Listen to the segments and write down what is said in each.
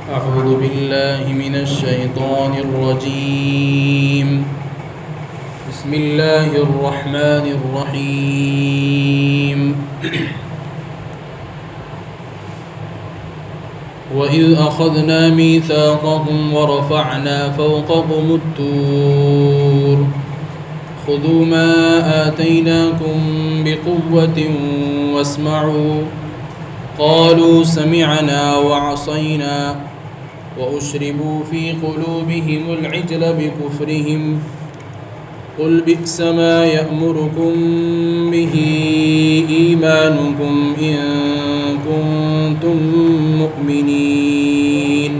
أعوذ بالله من الشيطان الرجيم. بسم الله الرحمن الرحيم. وإذ أخذنا ميثاقهم ورفعنا فوقهم الطور خذوا ما آتيناكم بقوة واسمعوا قالوا سمعنا وعصينا وأشربوا في قلوبهم العجل بكفرهم قل بئس ما يأمركم به إيمانكم إن كنتم مؤمنين.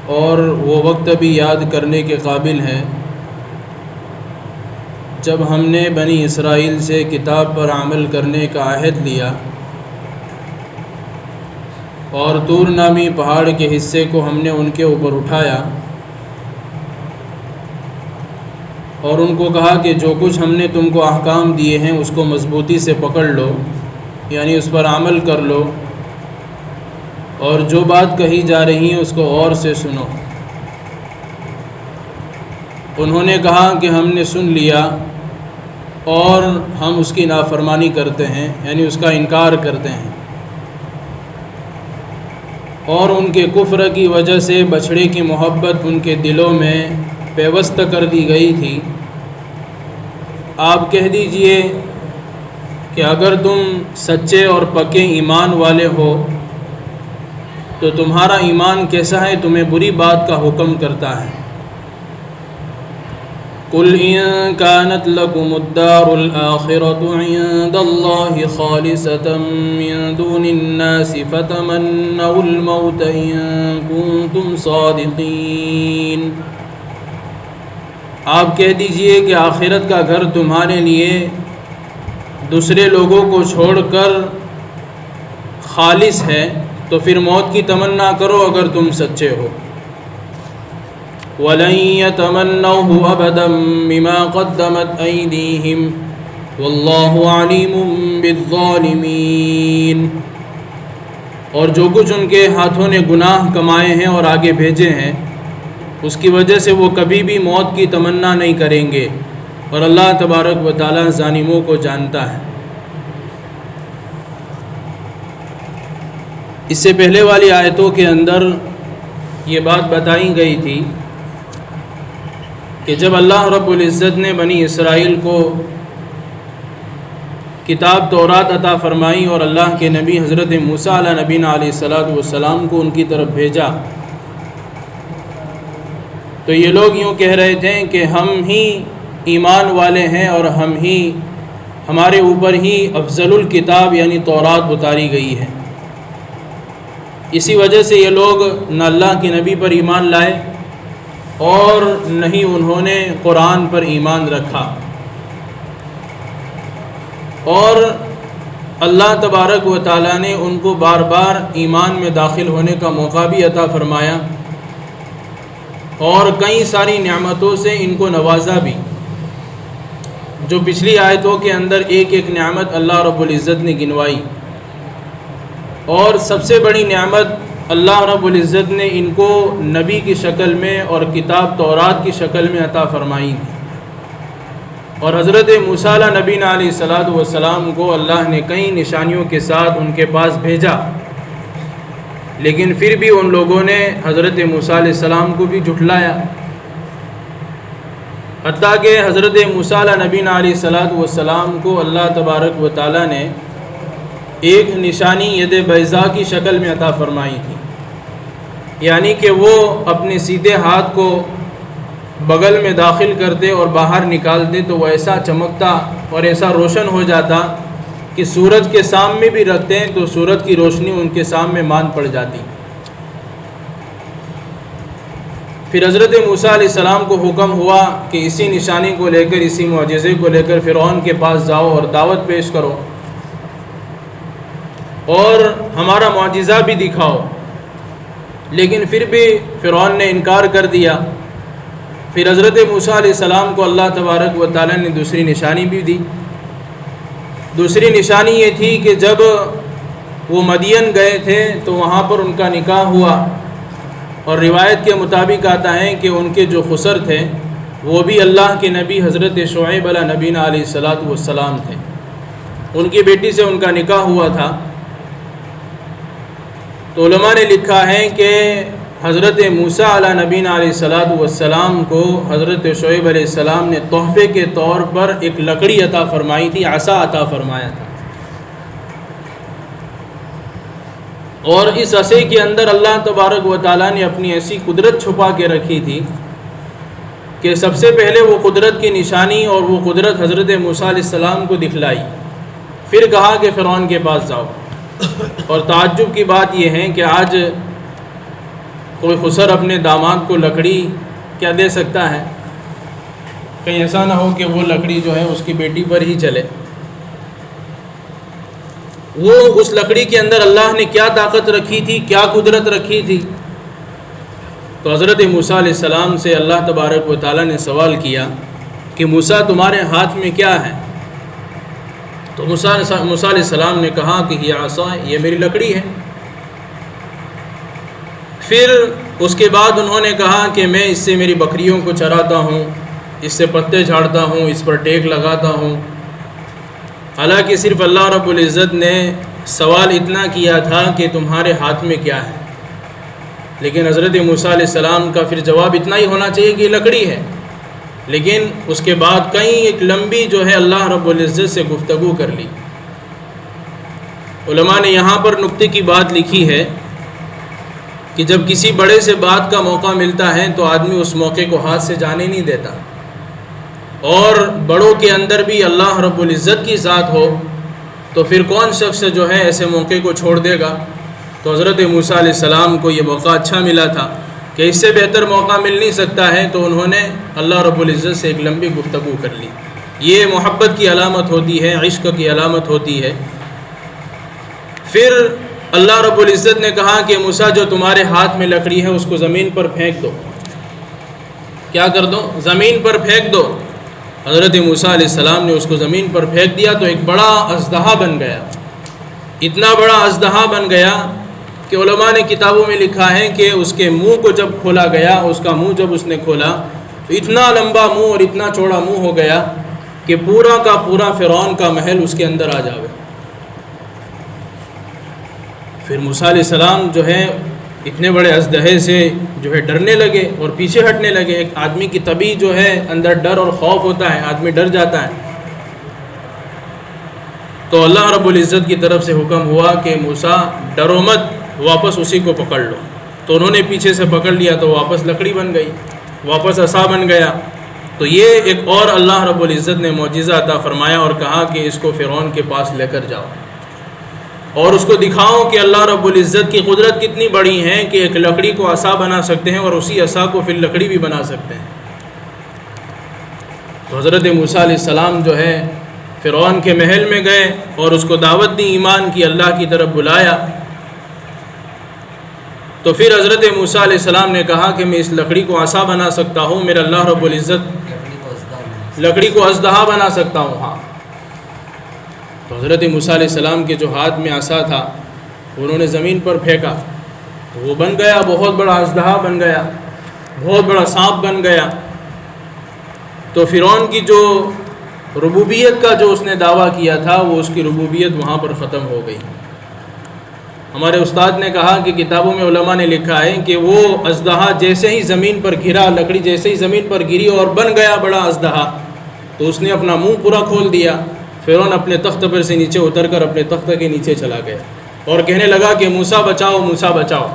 اور وہ وقت بھی یاد کرنے کے قابل ہے جب ہم نے بنی اسرائیل سے کتاب پر عمل کرنے کا عہد لیا اور طور نامی پہاڑ کے حصے کو ہم نے ان کے اوپر اٹھایا اور ان کو کہا کہ جو کچھ ہم نے تم کو احکام دیے ہیں اس کو مضبوطی سے پکڑ لو، یعنی اس پر عمل کر لو، اور جو بات کہی جا رہی ہے اس کو غور سے سنو. انہوں نے کہا کہ ہم نے سن لیا اور ہم اس کی نافرمانی کرتے ہیں، یعنی اس کا انکار کرتے ہیں. اور ان کے کفر کی وجہ سے بچھڑے کی محبت ان کے دلوں میں پیوست کر دی گئی تھی. آپ کہہ دیجئے کہ اگر تم سچے اور پکے ایمان والے ہو تو تمہارا ایمان کیسا ہے تمہیں بری بات کا حکم کرتا ہے. قل ان كانت لكم الدار الآخرة عند الله خالصة من دون الناس فتمنوا الموت إن كنتم صادقين. آپ کہہ دیجئے کہ آخرت کا گھر تمہارے لیے دوسرے لوگوں کو چھوڑ کر خالص ہے تو پھر موت کی تمنا کرو اگر تم سچے ہو. وَلَن يَتَمَنَّوْهُ أَبَدًا بِمَا قَدَّمَتْ أَيْدِيهِمْ وَاللَّهُ عَلِيمٌ بِالظَّالِمِينَ. اور جو کچھ ان کے ہاتھوں نے گناہ کمائے ہیں اور آگے بھیجے ہیں اس کی وجہ سے وہ کبھی بھی موت کی تمنا نہیں کریں گے، اور اللہ تبارک و تعالی ظالموں کو جانتا ہے. اس سے پہلے والی آیتوں کے اندر یہ بات بتائی گئی تھی کہ جب اللہ رب العزت نے بنی اسرائیل کو کتاب تورات عطا فرمائی اور اللہ کے نبی حضرت موسیٰ علیہ نبینا علیہ السلام کو ان کی طرف بھیجا تو یہ لوگ یوں کہہ رہے تھے کہ ہم ہی ایمان والے ہیں اور ہمارے اوپر ہی افضل الکتاب یعنی تورات اتاری گئی ہے. اسی وجہ سے یہ لوگ نہ اللہ کے نبی پر ایمان لائے اور نہ ہی انہوں نے قرآن پر ایمان رکھا. اور اللہ تبارک و تعالیٰ نے ان کو بار بار ایمان میں داخل ہونے کا موقع بھی عطا فرمایا اور کئی ساری نعمتوں سے ان کو نوازا بھی، جو پچھلی آیتوں کے اندر ایک ایک نعمت اللہ رب العزت نے گنوائی. اور سب سے بڑی نعمت اللہ رب العزت نے ان کو نبی کی شکل میں اور کتاب تورات کی شکل میں عطا فرمائی. اور حضرت موسیٰ علیہ نبینا علیہ السلام کو اللہ نے کئی نشانیوں کے ساتھ ان کے پاس بھیجا، لیکن پھر بھی ان لوگوں نے حضرت موسیٰ علیہ السلام کو بھی جھٹلایا. حتیٰ کہ حضرت موسیٰ علیہ نبینا علیہ السلام کو اللہ تبارک و تعالیٰ نے ایک نشانی ید بیضاء کی شکل میں عطا فرمائی تھی، یعنی کہ وہ اپنے سیدھے ہاتھ کو بغل میں داخل کرتے اور باہر نکالتے تو وہ ایسا چمکتا اور ایسا روشن ہو جاتا کہ سورج کے سامنے بھی رکھتے ہیں تو سورج کی روشنی ان کے سامنے مان پڑ جاتی. پھر حضرت موسیٰ علیہ السلام کو حکم ہوا کہ اسی نشانی کو لے کر، اسی معجزے کو لے کر فرعون کے پاس جاؤ اور دعوت پیش کرو اور ہمارا معجزہ بھی دکھاؤ. لیکن پھر بھی فرعون نے انکار کر دیا. پھر حضرت موسیٰ علیہ السلام کو اللہ تبارک و تعالیٰ نے دوسری نشانی بھی دی. دوسری نشانی یہ تھی کہ جب وہ مدین گئے تھے تو وہاں پر ان کا نکاح ہوا، اور روایت کے مطابق آتا ہے کہ ان کے جو خسر تھے وہ بھی اللہ کے نبی حضرت شعیب علیہ نبینا علیہ الصلاۃ والسلام تھے، ان کی بیٹی سے ان کا نکاح ہوا تھا۔ تو علماء نے لکھا ہے کہ حضرت موسیٰ علیہ نبینا علیہ الصلاۃ والسلام کو حضرت شعیب علیہ السلام نے تحفے کے طور پر ایک لکڑی عطا فرمائی تھی، عصا عطا فرمایا تھا، اور اس عصے کے اندر اللہ تبارک و تعالیٰ نے اپنی ایسی قدرت چھپا کے رکھی تھی کہ سب سے پہلے وہ قدرت کی نشانی اور وہ قدرت حضرت موسیٰ علیہ السلام کو دکھلائی، پھر کہا کہ فرعون کے پاس جاؤ۔ اور تعجب کی بات یہ ہے کہ آج کوئی خسر اپنے داماد کو لکڑی کیا دے سکتا ہے؟ کہیں ایسا نہ ہو کہ وہ لکڑی جو ہے اس کی بیٹی پر ہی چلے۔ وہ اس لکڑی کے اندر اللہ نے کیا طاقت رکھی تھی، کیا قدرت رکھی تھی؟ تو حضرت موسیٰ علیہ السلام سے اللہ تبارک و تعالیٰ نے سوال کیا کہ موسیٰ تمہارے ہاتھ میں کیا ہے؟ تو موسیٰ علیہ السلام نے کہا کہ یہ عصا، یہ میری لکڑی ہے۔ پھر اس کے بعد انہوں نے کہا کہ میں اس سے میری بکریوں کو چراتا ہوں، اس سے پتے جھاڑتا ہوں، اس پر ٹیک لگاتا ہوں۔ حالانکہ صرف اللہ رب العزت نے سوال اتنا کیا تھا کہ تمہارے ہاتھ میں کیا ہے، لیکن حضرت موسیٰ علیہ السلام کا پھر جواب اتنا ہی ہونا چاہیے کہ یہ لکڑی ہے، لیکن اس کے بعد کہیں ایک لمبی جو ہے اللہ رب العزت سے گفتگو کر لی۔ علماء نے یہاں پر نکتے کی بات لکھی ہے کہ جب کسی بڑے سے بات کا موقع ملتا ہے تو آدمی اس موقع کو ہاتھ سے جانے نہیں دیتا، اور بڑوں کے اندر بھی اللہ رب العزت کی ذات ہو تو پھر کون شخص جو ہے ایسے موقع کو چھوڑ دے گا؟ تو حضرت موسیٰ علیہ السلام کو یہ موقع اچھا ملا تھا کہ اس سے بہتر موقع مل نہیں سکتا ہے، تو انہوں نے اللہ رب العزت سے ایک لمبی گفتگو کر لی۔ یہ محبت کی علامت ہوتی ہے، عشق کی علامت ہوتی ہے۔ پھر اللہ رب العزت نے کہا کہ موسیٰ جو تمہارے ہاتھ میں لکڑی ہے اس کو زمین پر پھینک دو۔ کیا کر دو؟ زمین پر پھینک دو۔ حضرت موسیٰ علیہ السلام نے اس کو زمین پر پھینک دیا تو ایک بڑا اژدہا بن گیا، اتنا بڑا اژدہا بن گیا کہ علماء نے کتابوں میں لکھا ہے کہ اس کے منہ کو جب کھولا گیا، اس کا منہ جب اس نے کھولا تو اتنا لمبا منہ اور اتنا چوڑا منہ ہو گیا کہ پورا کا پورا فرعون کا محل اس کے اندر آ جاوے۔ پھر موسیٰ علیہ السلام جو ہے اتنے بڑے اژدہے سے جو ہے ڈرنے لگے اور پیچھے ہٹنے لگے۔ ایک آدمی کی طبیعت جو ہے اندر ڈر اور خوف ہوتا ہے، آدمی ڈر جاتا ہے۔ تو اللہ رب العزت کی طرف سے حکم ہوا کہ موسیٰ ڈرو مت، واپس اسی کو پکڑ لو۔ تو انہوں نے پیچھے سے پکڑ لیا تو واپس لکڑی بن گئی، واپس عصا بن گیا۔ تو یہ ایک اور اللہ رب العزت نے معجزہ عطا فرمایا اور کہا کہ اس کو فرعون کے پاس لے کر جاؤ اور اس کو دکھاؤ کہ اللہ رب العزت کی قدرت کتنی بڑی ہے کہ ایک لکڑی کو عصا بنا سکتے ہیں اور اسی عصا کو پھر لکڑی بھی بنا سکتے ہیں۔ تو حضرت موسیٰ علیہ السلام جو ہے فرعون کے محل میں گئے اور اس کو دعوت دی، ایمان کی، اللہ کی طرف بلایا۔ تو پھر حضرت موسیٰ علیہ السلام نے کہا کہ میں اس لکڑی کو عصا بنا سکتا ہوں، میرا اللہ رب العزت لکڑی کو اژدہا بنا سکتا ہوں۔ ہاں، تو حضرت موسیٰ علیہ السلام کے جو ہاتھ میں عصا تھا انہوں نے زمین پر پھینکا تو وہ بن گیا، بہت بڑا اژدہا بن گیا، بہت بڑا سانپ بن گیا۔ تو فرعون کی جو ربوبیت کا جو اس نے دعویٰ کیا تھا وہ اس کی ربوبیت وہاں پر ختم ہو گئی۔ ہمارے استاد نے کہا کہ کتابوں میں علماء نے لکھا ہے کہ وہ اژدہا جیسے ہی زمین پر گرا، لکڑی جیسے ہی زمین پر گری اور بن گیا بڑا اژدہا، تو اس نے اپنا منہ پورا کھول دیا۔ فرعون اپنے تخت پر سے نیچے اتر کر اپنے تخت کے نیچے چلا گیا اور کہنے لگا کہ موسیٰ بچاؤ، موسیٰ بچاؤ۔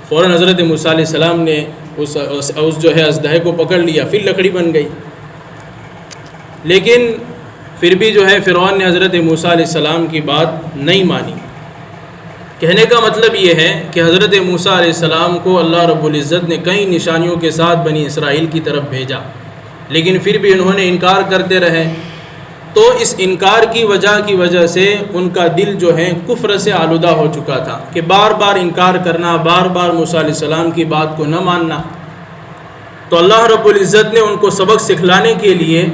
فوراً حضرت موسیٰ علیہ السلام نے اس جو ہے اژدہے کو پکڑ لیا، پھر لکڑی بن گئی۔ لیکن پھر بھی جو ہے فرعون نے حضرت موسیٰ علیہ السلام کی بات نہیں مانی۔ کہنے کا مطلب یہ ہے کہ حضرت موسیٰ علیہ السلام کو اللہ رب العزت نے کئی نشانیوں کے ساتھ بنی اسرائیل کی طرف بھیجا، لیکن پھر بھی انہوں نے انکار کرتے رہے۔ تو اس انکار کی وجہ سے ان کا دل جو ہے کفر سے آلودہ ہو چکا تھا کہ بار بار انکار کرنا، بار بار موسیٰ علیہ السلام کی بات کو نہ ماننا۔ تو اللہ رب العزت نے ان کو سبق سکھلانے کے لیے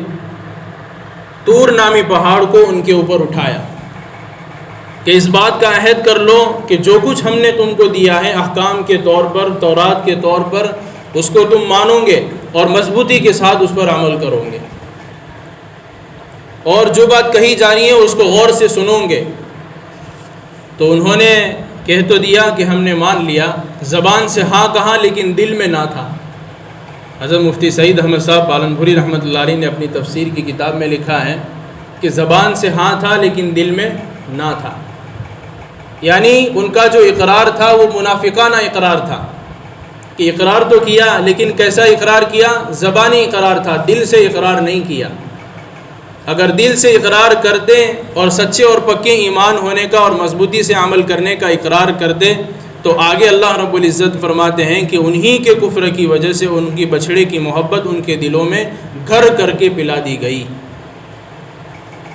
طور نامی پہاڑ کو ان کے اوپر اٹھایا کہ اس بات کا عہد کر لو کہ جو کچھ ہم نے تم کو دیا ہے احکام کے طور پر، تورات کے طور پر، اس کو تم مانو گے اور مضبوطی کے ساتھ اس پر عمل کرو گے، اور جو بات کہی جا رہی ہے اس کو غور سے سنو گے۔ تو انہوں نے کہہ تو دیا کہ ہم نے مان لیا، زبان سے ہاں کہا لیکن دل میں نہ تھا۔ حضرت مفتی سعید احمد صاحب پالنپوری رحمۃ اللہ علیہ نے اپنی تفسیر کی کتاب میں لکھا ہے کہ زبان سے ہاں تھا لیکن دل میں نہ تھا، یعنی ان کا جو اقرار تھا وہ منافقانہ اقرار تھا کہ اقرار تو کیا لیکن کیسا اقرار کیا؟ زبانی اقرار تھا، دل سے اقرار نہیں کیا۔ اگر دل سے اقرار کرتے اور سچے اور پکے ایمان ہونے کا اور مضبوطی سے عمل کرنے کا اقرار کرتے تو آگے اللہ رب العزت فرماتے ہیں کہ انہی کے کفر کی وجہ سے ان کی بچھڑے کی محبت ان کے دلوں میں گھر کر کے پلا دی گئی۔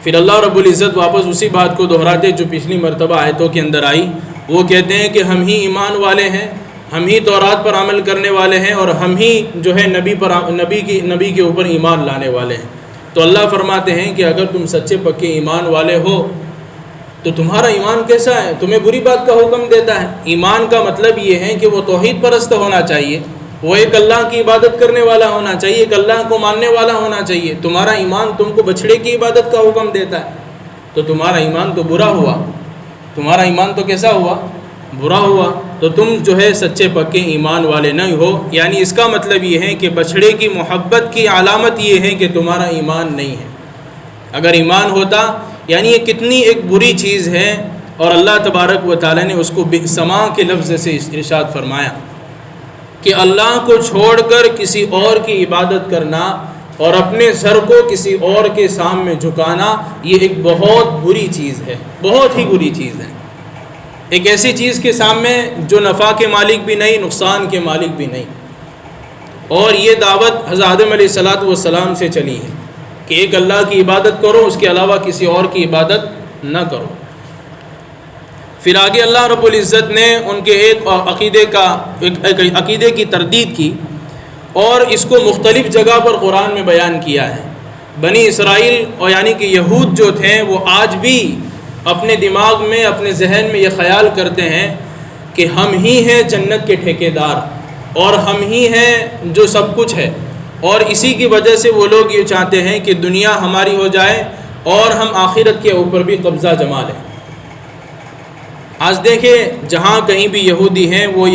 پھر اللہ رب العزت واپس اسی بات کو دہراتے جو پچھلی مرتبہ آیتوں کے اندر آئی، وہ کہتے ہیں کہ ہم ہی ایمان والے ہیں، ہم ہی تورات پر عمل کرنے والے ہیں، اور ہم ہی جو ہے نبی کے اوپر ایمان لانے والے ہیں۔ تو اللہ فرماتے ہیں کہ اگر تم سچے پکے ایمان والے ہو تو تمہارا ایمان کیسا ہے؟ تمہیں بری بات کا حکم دیتا ہے۔ ایمان کا مطلب یہ ہے کہ وہ توحید پرست ہونا چاہیے، وہ ایک اللہ کی عبادت کرنے والا ہونا چاہیے، ایک اللہ کو ماننے والا ہونا چاہیے۔ تمہارا ایمان تم کو بچھڑے کی عبادت کا حکم دیتا ہے تو تمہارا ایمان تو برا ہوا، تمہارا ایمان تو کیسا ہوا؟ برا ہوا۔ تو تم جو ہے سچے پکے ایمان والے نہیں ہو، یعنی اس کا مطلب یہ ہے کہ بچھڑے کی محبت کی علامت یہ ہے کہ تمہارا ایمان نہیں ہے۔ اگر ایمان ہوتا، یعنی یہ کتنی ایک بری چیز ہے، اور اللہ تبارک و تعالی نے اس کو سما کے لفظ سے ارشاد فرمایا کہ اللہ کو چھوڑ کر کسی اور کی عبادت کرنا اور اپنے سر کو کسی اور کے سامنے جھکانا، یہ ایک بہت بری چیز ہے، بہت ہی بری چیز ہے۔ ایک ایسی چیز کے سامنے جو نفع کے مالک بھی نہیں، نقصان کے مالک بھی نہیں۔ اور یہ دعوت حضرت آدم علیہ السلام سے چلی ہے کہ ایک اللہ کی عبادت کرو، اس کے علاوہ کسی اور کی عبادت نہ کرو۔ پھر آگے اللہ رب العزت نے ان کے ایک عقیدے کی تردید کی، اور اس کو مختلف جگہ پر قرآن میں بیان کیا ہے۔ بنی اسرائیل اور یعنی کہ یہود جو تھے وہ آج بھی اپنے دماغ میں، اپنے ذہن میں یہ خیال کرتے ہیں کہ ہم ہی ہیں جنت کے ٹھیکیدار، اور ہم ہی ہیں جو سب کچھ ہے، اور اسی کی وجہ سے وہ لوگ یہ چاہتے ہیں کہ دنیا ہماری ہو جائے اور ہم آخرت کے اوپر بھی قبضہ جما لیں۔ آج دیکھیں جہاں کہیں بھی یہودی ہیں وہ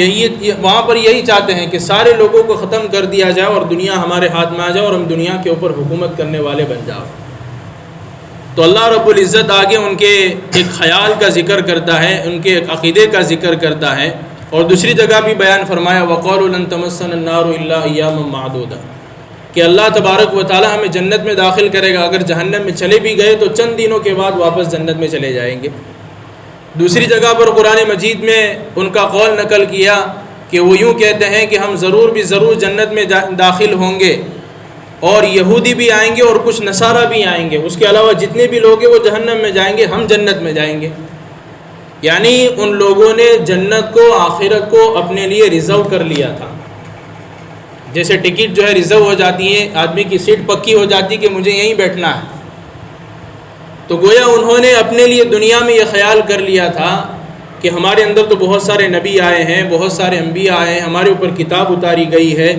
وہاں پر یہی چاہتے ہیں کہ سارے لوگوں کو ختم کر دیا جائے اور دنیا ہمارے ہاتھ میں آ جائے اور ہم دنیا کے اوپر حکومت کرنے والے بن جاؤ۔ تو اللہ رب العزت آگے ان کے ایک خیال کا ذکر کرتا ہے، ان کے ایک عقیدے کا ذکر کرتا ہے، اور دوسری جگہ بھی بیان فرمایا وَقَالُوا لَن تَمَسَّنَا النَّارُ إِلَّا أَيَّامًا مَّعْدُودَةً، کہ اللہ تبارک و تعالی ہمیں جنت میں داخل کرے گا، اگر جہنم میں چلے بھی گئے تو چند دنوں کے بعد واپس جنت میں چلے جائیں گے۔ دوسری جگہ پر قرآن مجید میں ان کا قول نقل کیا کہ وہ یوں کہتے ہیں کہ ہم ضرور بھی ضرور جنت میں داخل ہوں گے، اور یہودی بھی آئیں گے اور کچھ نصارہ بھی آئیں گے، اس کے علاوہ جتنے بھی لوگ ہیں وہ جہنم میں جائیں گے، ہم جنت میں جائیں گے۔ یعنی ان لوگوں نے جنت کو، آخرت کو اپنے لیے ریزرو کر لیا تھا، جیسے ٹکٹ جو ہے ریزرو ہو جاتی ہے، آدمی کی سیٹ پکی ہو جاتی کہ مجھے یہیں بیٹھنا ہے۔ تو گویا انہوں نے اپنے لیے دنیا میں یہ خیال کر لیا تھا کہ ہمارے اندر تو بہت سارے نبی آئے ہیں، بہت سارے انبیاء آئے ہیں، ہمارے اوپر کتاب اتاری گئی ہے،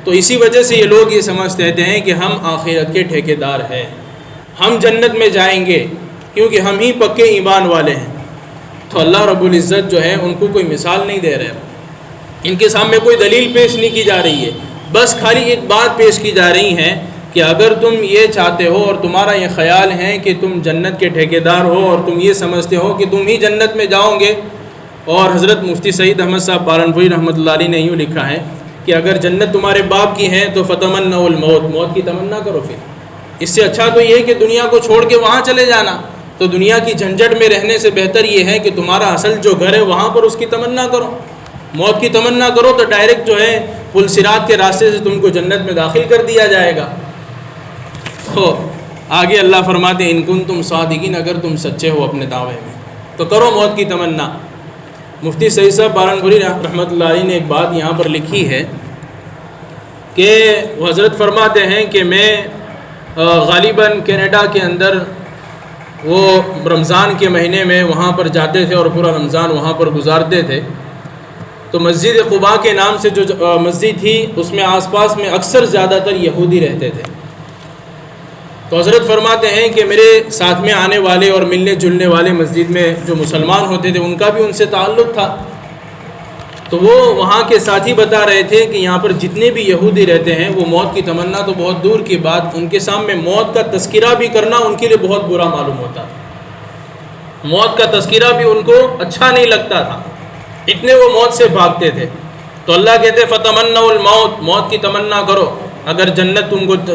تو اسی وجہ سے یہ لوگ یہ سمجھتے ہیں کہ ہم آخرت کے ٹھیکیدار ہیں، ہم جنت میں جائیں گے کیونکہ ہم ہی پکے ایمان والے ہیں۔ تو اللہ رب العزت جو ہے ان کو کوئی مثال نہیں دے رہے، ان کے سامنے کوئی دلیل پیش نہیں کی جا رہی ہے، بس خالی ایک بات پیش کی جا رہی ہے کہ اگر تم یہ چاہتے ہو اور تمہارا یہ خیال ہے کہ تم جنت کے ٹھیکیدار ہو اور تم یہ سمجھتے ہو کہ تم ہی جنت میں جاؤ گے، اور حضرت مفتی سعید احمد صاحب پالنپوری رحمۃ اللہ علیہ نے یوں لکھا ہے کہ اگر جنت تمہارے باپ کی ہے تو فتمنوا الموت، موت کی تمنا کرو، پھر اس سے اچھا تو یہ ہے کہ دنیا کو چھوڑ کے وہاں چلے جانا، تو دنیا کی جھنجھٹ میں رہنے سے بہتر یہ ہے کہ تمہارا اصل جو گھر ہے وہاں پر اس کی تمنا کرو، موت کی تمنا کرو تو ڈائریکٹ جو ہے پل صراط کے راستے سے تم کو جنت میں داخل کر دیا جائے گا۔ تو آگے اللہ فرماتے ان کنتم صادقین، اگر تم سچے ہو اپنے دعوے میں تو کرو موت کی تمنا۔ مفتی سعید صاحب پالنپوری رحمۃ اللہ علیہ نے ایک بات یہاں پر لکھی ہے کہ وہ حضرت فرماتے ہیں کہ میں غالباً کینیڈا کے اندر وہ رمضان کے مہینے میں وہاں پر جاتے تھے اور پورا رمضان وہاں پر گزارتے تھے. تو مسجد قباء کے نام سے جو مسجد تھی اس میں آس پاس میں اکثر زیادہ تر یہودی رہتے تھے. تو حضرت فرماتے ہیں کہ میرے ساتھ میں آنے والے اور ملنے جلنے والے مسجد میں جو مسلمان ہوتے تھے ان کا بھی ان سے تعلق تھا. تو وہ وہاں کے ساتھی بتا رہے تھے کہ یہاں پر جتنے بھی یہودی رہتے ہیں وہ موت کی تمنا تو بہت دور کی بات، ان کے سامنے موت کا تذکرہ بھی کرنا ان کے لیے بہت برا معلوم ہوتا. موت کا تذکرہ بھی ان کو اچھا نہیں لگتا تھا، اتنے وہ موت سے بھاگتے تھے. تو اللہ کہتے فتمنوا الموت، موت کی تمنا کرو. اگر جنت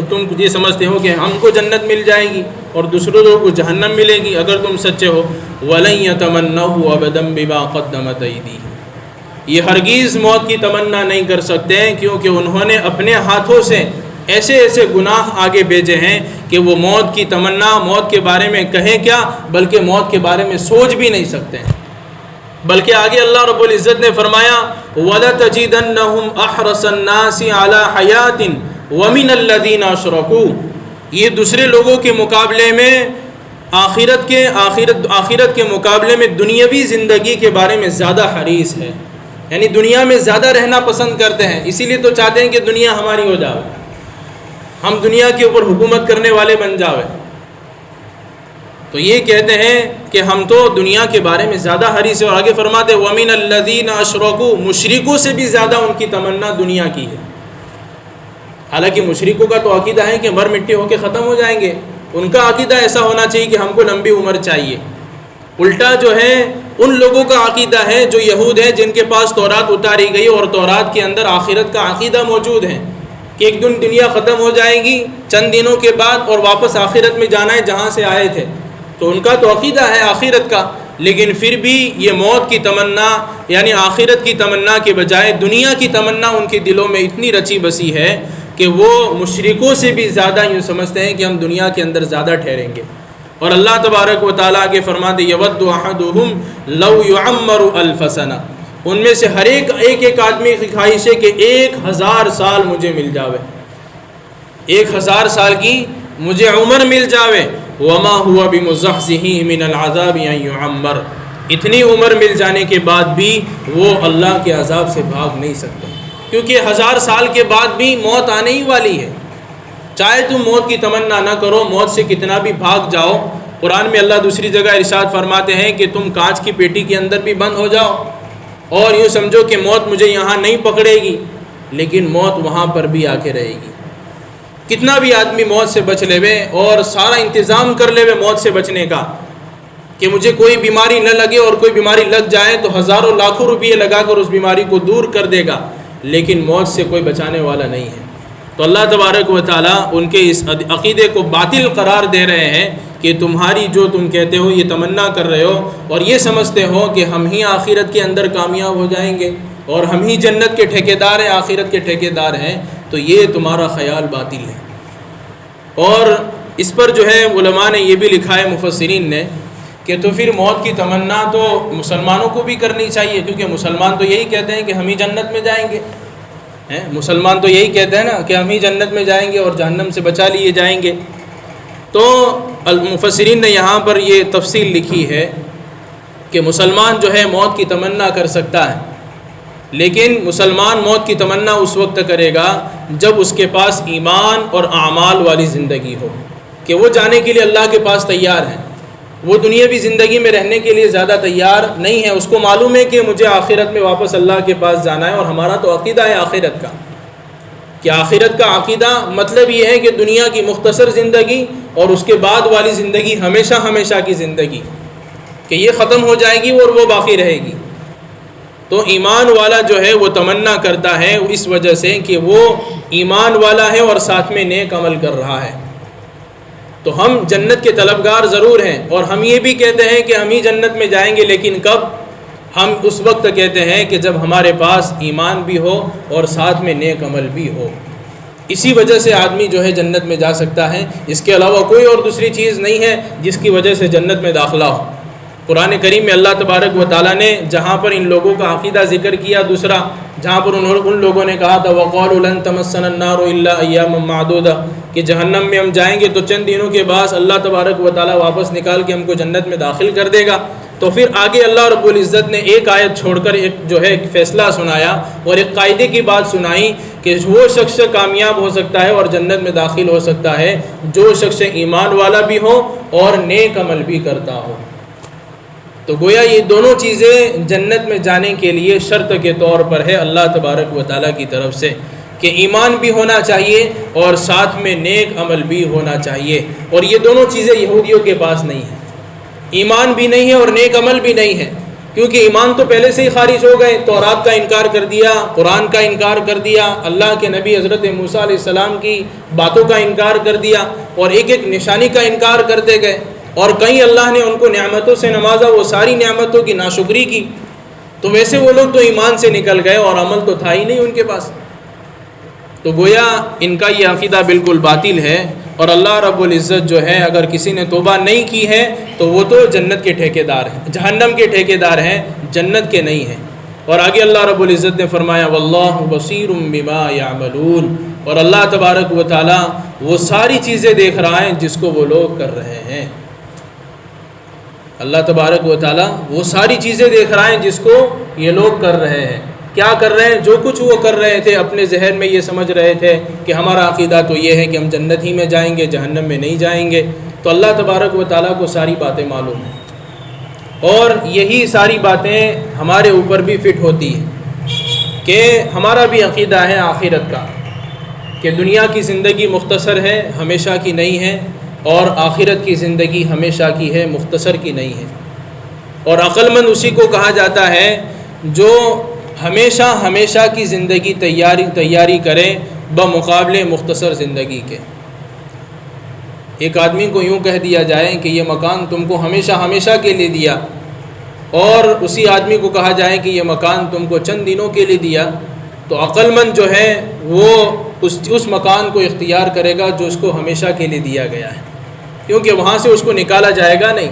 تم یہ سمجھتے ہو کہ ہم کو جنت مل جائے گی اور دوسروں لوگوں کو جہنم ملے گی اگر تم سچے ہو، وَلَن يَتَمَنَّوهُ أَبَدًا بِمَا قَدَّمَتْ أَيْدِيهِمْ، یہ ہرگز موت کی تمنا نہیں کر سکتے ہیں کیونکہ انہوں نے اپنے ہاتھوں سے ایسے ایسے گناہ آگے بھیجے ہیں کہ وہ موت کی تمنا، موت کے بارے میں کہیں کیا بلکہ موت کے بارے میں سوچ بھی نہیں سکتے ہیں. بلکہ آگے اللہ رب العزت نے فرمایا وَلَتَجِدَنَّهُمْ أَحْرَصَ النَّاسِ عَلَى حَيَاةٍ وَمِنَ الَّذِينَ أَشْرَكُوا، یہ دوسرے لوگوں کے مقابلے میں آخرت کے مقابلے میں دنیاوی زندگی کے بارے میں زیادہ حریص ہے، یعنی دنیا میں زیادہ رہنا پسند کرتے ہیں. اسی لیے تو چاہتے ہیں کہ دنیا ہماری ہو جاوے، ہم دنیا کے اوپر حکومت کرنے والے بن جاوے. تو یہ کہتے ہیں کہ ہم تو دنیا کے بارے میں زیادہ حریص ہیں. اور آگے فرماتے وَمِنَ الَّذِينَ أَشْرَكُوا، مشرکوں سے بھی زیادہ ان کی تمنا دنیا کی ہے. حالانکہ مشرکوں کا تو عقیدہ ہے کہ مر مٹی ہو کے ختم ہو جائیں گے، ان کا عقیدہ ایسا ہونا چاہیے کہ ہم کو لمبی عمر چاہیے. الٹا جو ہے ان لوگوں کا عقیدہ ہے جو یہود ہیں جن کے پاس تورات اتاری گئی اور تورات کے اندر آخرت کا عقیدہ موجود ہے کہ ایک دن دنیا ختم ہو جائے گی چند دنوں کے بعد اور واپس آخرت میں جانا ہے جہاں سے آئے تھے. تو ان کا تو عقیدہ ہے آخرت کا، لیکن پھر بھی یہ موت کی تمنا یعنی آخرت کی تمنا کے بجائے دنیا کی تمنا ان کے دلوں میں اتنی رچی بسی ہے کہ وہ مشرکوں سے بھی زیادہ یوں سمجھتے ہیں کہ ہم دنیا کے اندر زیادہ ٹھہریں گے. اور اللہ تبارک و تعالیٰ کے فرماتے یود احدہم لو یعمر الف سنہ، ان میں سے ہر ایک آدمی کی خواہش ہے کہ 1000 سال مجھے مل جاوے، 1000 سال کی مجھے عمر مل جاوے. وما ہوا بمزحزحہ من العذاب ان یعمر، اتنی عمر مل جانے کے بعد بھی وہ اللہ کے عذاب سے بھاگ نہیں سکتے کیونکہ 1000 سال کے بعد بھی موت آنے ہی والی ہے. چاہے تم موت کی تمنا نہ کرو، موت سے کتنا بھی بھاگ جاؤ. قرآن میں اللہ دوسری جگہ ارشاد فرماتے ہیں کہ تم کانچ کی پیٹی کے اندر بھی بند ہو جاؤ اور یوں سمجھو کہ موت مجھے یہاں نہیں پکڑے گی، لیکن موت وہاں پر بھی آ کے رہے گی. کتنا بھی آدمی موت سے بچ لے اور سارا انتظام کر لے موت سے بچنے کا کہ مجھے کوئی بیماری نہ لگے، اور کوئی بیماری لگ جائے تو ہزاروں لاکھوں روپئے لگا کر اس بیماری کو دور کر دے گا، لیکن موت سے کوئی بچانے والا نہیں ہے. تو اللہ تبارک و تعالیٰ ان کے اس عقیدے کو باطل قرار دے رہے ہیں کہ تمہاری جو تم کہتے ہو یہ تمنا کر رہے ہو اور یہ سمجھتے ہو کہ ہم ہی آخرت کے اندر کامیاب ہو جائیں گے اور ہم ہی جنت کے ٹھیکیدار ہیں، آخرت کے ٹھیکیدار ہیں، تو یہ تمہارا خیال باطل ہے. اور اس پر جو ہے علماء نے یہ بھی لکھا ہے مفسرین نے کہ تو پھر موت کی تمنا تو مسلمانوں کو بھی کرنی چاہیے، کیونکہ مسلمان تو یہی کہتے ہیں کہ ہم ہی جنت میں جائیں گے. مسلمان تو یہی کہتے ہیں نا کہ ہم ہی جنت میں جائیں گے اور جہنم سے بچا لیے جائیں گے. تو المفسرین نے یہاں پر یہ تفصیل لکھی ہے کہ مسلمان جو ہے موت کی تمنا کر سکتا ہے، لیکن مسلمان موت کی تمنا اس وقت کرے گا جب اس کے پاس ایمان اور اعمال والی زندگی ہو، کہ وہ جانے کے لیے اللہ کے پاس تیار ہیں. وہ دنیاوی زندگی میں رہنے کے لیے زیادہ تیار نہیں ہے، اس کو معلوم ہے کہ مجھے آخرت میں واپس اللہ کے پاس جانا ہے. اور ہمارا تو عقیدہ ہے آخرت کا، کہ آخرت کا عقیدہ مطلب یہ ہے کہ دنیا کی مختصر زندگی اور اس کے بعد والی زندگی ہمیشہ ہمیشہ کی زندگی، کہ یہ ختم ہو جائے گی اور وہ باقی رہے گی. تو ایمان والا جو ہے وہ تمنا کرتا ہے اس وجہ سے کہ وہ ایمان والا ہے اور ساتھ میں نیک عمل کر رہا ہے. تو ہم جنت کے طلبگار ضرور ہیں اور ہم یہ بھی کہتے ہیں کہ ہم ہی جنت میں جائیں گے، لیکن کب؟ ہم اس وقت کہتے ہیں کہ جب ہمارے پاس ایمان بھی ہو اور ساتھ میں نیک عمل بھی ہو. اسی وجہ سے آدمی جو ہے جنت میں جا سکتا ہے، اس کے علاوہ کوئی اور دوسری چیز نہیں ہے جس کی وجہ سے جنت میں داخلہ ہو. قرآن کریم میں اللہ تبارک و تعالیٰ نے جہاں پر ان لوگوں کا عقیدہ ذکر کیا، دوسرا جہاں پر ان لوگوں نے کہا تھا وَقَالُوا لَن تَمَسَّنَا النَّارُ إِلَّا أَيَّامًا مَّعْدُودَةً، کہ کہ جہنم میں ہم جائیں گے تو چند دنوں کے بعد اللہ تبارک و تعالیٰ واپس نکال کے ہم کو جنت میں داخل کر دے گا، تو پھر آگے اللہ رب العزت نے ایک آیت چھوڑ کر ایک فیصلہ سنایا اور ایک قاعدے کی بات سنائی کہ وہ شخص کامیاب ہو سکتا ہے اور جنت میں داخل ہو سکتا ہے جو شخص ایمان والا بھی ہو اور نیک عمل بھی کرتا ہو۔ تو گویا یہ دونوں چیزیں جنت میں جانے کے لیے شرط کے طور پر ہے اللہ تبارک و تعالیٰ کی طرف سے کہ ایمان بھی ہونا چاہیے اور ساتھ میں نیک عمل بھی ہونا چاہیے، اور یہ دونوں چیزیں یہودیوں کے پاس نہیں ہیں، ایمان بھی نہیں ہے اور نیک عمل بھی نہیں ہے، کیونکہ ایمان تو پہلے سے ہی خارج ہو گئے، تورات کا انکار کر دیا، قرآن کا انکار کر دیا، اللہ کے نبی حضرت موسیٰ علیہ السلام کی باتوں کا انکار کر دیا اور ایک ایک نشانی کا انکار کرتے گئے، اور کہیں اللہ نے ان کو نعمتوں سے نوازا، وہ ساری نعمتوں کی ناشکری کی، تو ویسے وہ لوگ تو ایمان سے نکل گئے اور عمل تو تھا ہی نہیں ان کے پاس۔ تو گویا ان کا یہ عقیدہ بالکل باطل ہے، اور اللہ رب العزت جو ہے اگر کسی نے توبہ نہیں کی ہے تو وہ تو جنت کے ٹھیکیدار ہیں، جہنم کے ٹھیکیدار ہیں، جنت کے نہیں ہیں۔ اور آگے اللہ رب العزت نے فرمایا واللہ بصیر بما یعملون، اور اللہ تبارک و تعالی وہ ساری چیزیں دیکھ رہا ہے جس کو وہ لوگ کر رہے ہیں۔ اللہ تبارک و تعالی وہ ساری چیزیں دیکھ رہا ہے جس کو یہ لوگ کر رہے ہیں۔ کیا کر رہے ہیں؟ جو کچھ وہ کر رہے تھے اپنے ذہن میں یہ سمجھ رہے تھے کہ ہمارا عقیدہ تو یہ ہے کہ ہم جنت ہی میں جائیں گے، جہنم میں نہیں جائیں گے، تو اللہ تبارک و تعالیٰ کو ساری باتیں معلوم ہیں، اور یہی ساری باتیں ہمارے اوپر بھی فٹ ہوتی ہیں کہ ہمارا بھی عقیدہ ہے آخرت کا کہ دنیا کی زندگی مختصر ہے، ہمیشہ کی نہیں ہے، اور آخرت کی زندگی ہمیشہ کی ہے، مختصر کی نہیں ہے۔ اور عقل مند اسی کو کہا جاتا ہے جو ہمیشہ کی زندگی تیاری کرے بمقابلے مختصر زندگی کے۔ ایک آدمی کو یوں کہہ دیا جائے کہ یہ مکان تم کو ہمیشہ کے لیے دیا، اور اسی آدمی کو کہا جائے کہ یہ مکان تم کو چند دنوں کے لیے دیا، تو عقل مند جو ہے وہ اس مکان کو اختیار کرے گا جو اس کو ہمیشہ کے لیے دیا گیا ہے، کیونکہ وہاں سے اس کو نکالا جائے گا نہیں،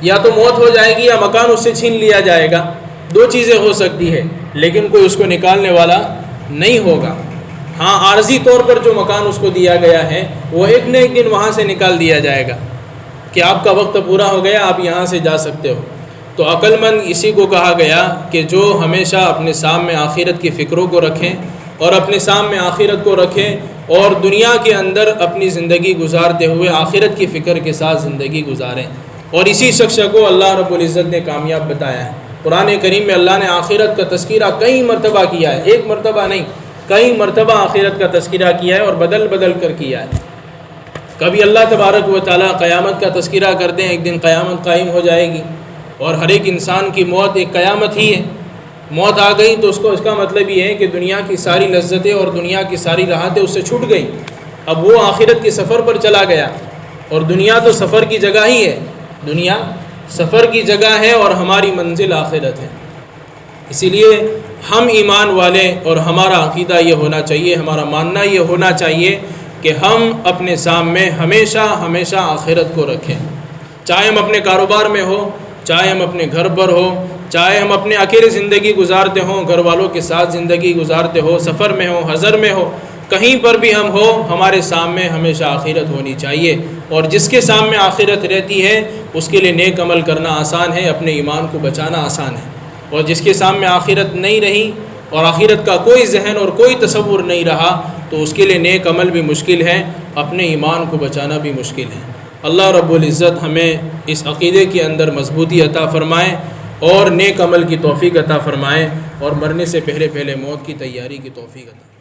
یا تو موت ہو جائے گی یا مکان اس سے چھین لیا جائے گا، دو چیزیں ہو سکتی ہے، لیکن کوئی اس کو نکالنے والا نہیں ہوگا۔ ہاں عارضی طور پر جو مکان اس کو دیا گیا ہے وہ ایک نہ ایک دن وہاں سے نکال دیا جائے گا کہ آپ کا وقت پورا ہو گیا، آپ یہاں سے جا سکتے ہو۔ تو عقل مند اسی کو کہا گیا کہ جو ہمیشہ اپنے سامنے آخرت کی فکروں کو رکھیں اور اپنے سامنے آخرت کو رکھیں اور دنیا کے اندر اپنی زندگی گزارتے ہوئے آخرت کی فکر کے ساتھ زندگی گزاریں، اور اسی شخص کو اللہ رب العزت نے کامیاب بتایا ہے۔ قرآن کریم میں اللہ نے آخرت کا تذکرہ کئی مرتبہ کیا ہے، ایک مرتبہ نہیں، کئی مرتبہ آخرت کا تذکرہ کیا ہے، اور بدل کر کیا ہے۔ کبھی اللہ تبارک و تعالیٰ قیامت کا تذکرہ کرتے ہیں، ایک دن قیامت قائم ہو جائے گی، اور ہر ایک انسان کی موت ایک قیامت ہی ہے۔ موت آ گئی تو اس کا مطلب یہ ہے کہ دنیا کی ساری لذتیں اور دنیا کی ساری راحتیں اس سے چھوٹ گئیں، اب وہ آخرت کے سفر پر چلا گیا، اور دنیا تو سفر کی جگہ ہی ہے، دنیا سفر کی جگہ ہے اور ہماری منزل آخرت ہے۔ اسی لیے ہم ایمان والے اور ہمارا عقیدہ یہ ہونا چاہیے، ہمارا ماننا یہ ہونا چاہیے کہ ہم اپنے سامنے ہمیشہ آخرت کو رکھیں، چاہے ہم اپنے کاروبار میں ہو، چاہے ہم اپنے گھر پر ہو، چاہے ہم اپنے اکیلے زندگی گزارتے ہوں، گھر والوں کے ساتھ زندگی گزارتے ہو، سفر میں ہو، حضر میں ہو، کہیں پر بھی ہم ہو، ہمارے سامنے ہمیشہ آخرت ہونی چاہیے، اور جس کے سامنے آخرت رہتی ہے اس کے لیے نیک عمل کرنا آسان ہے، اپنے ایمان کو بچانا آسان ہے، اور جس کے سامنے آخرت نہیں رہی اور آخرت کا کوئی ذہن اور کوئی تصور نہیں رہا تو اس کے لیے نیک عمل بھی مشکل ہے، اپنے ایمان کو بچانا بھی مشکل ہے۔ اللہ رب العزت ہمیں اس عقیدے کے اندر مضبوطی عطا فرمائے اور نیک عمل کی توفیق عطا فرمائے، اور مرنے سے پہلے موت کی تیاری کی توفیق عطا فرمائے۔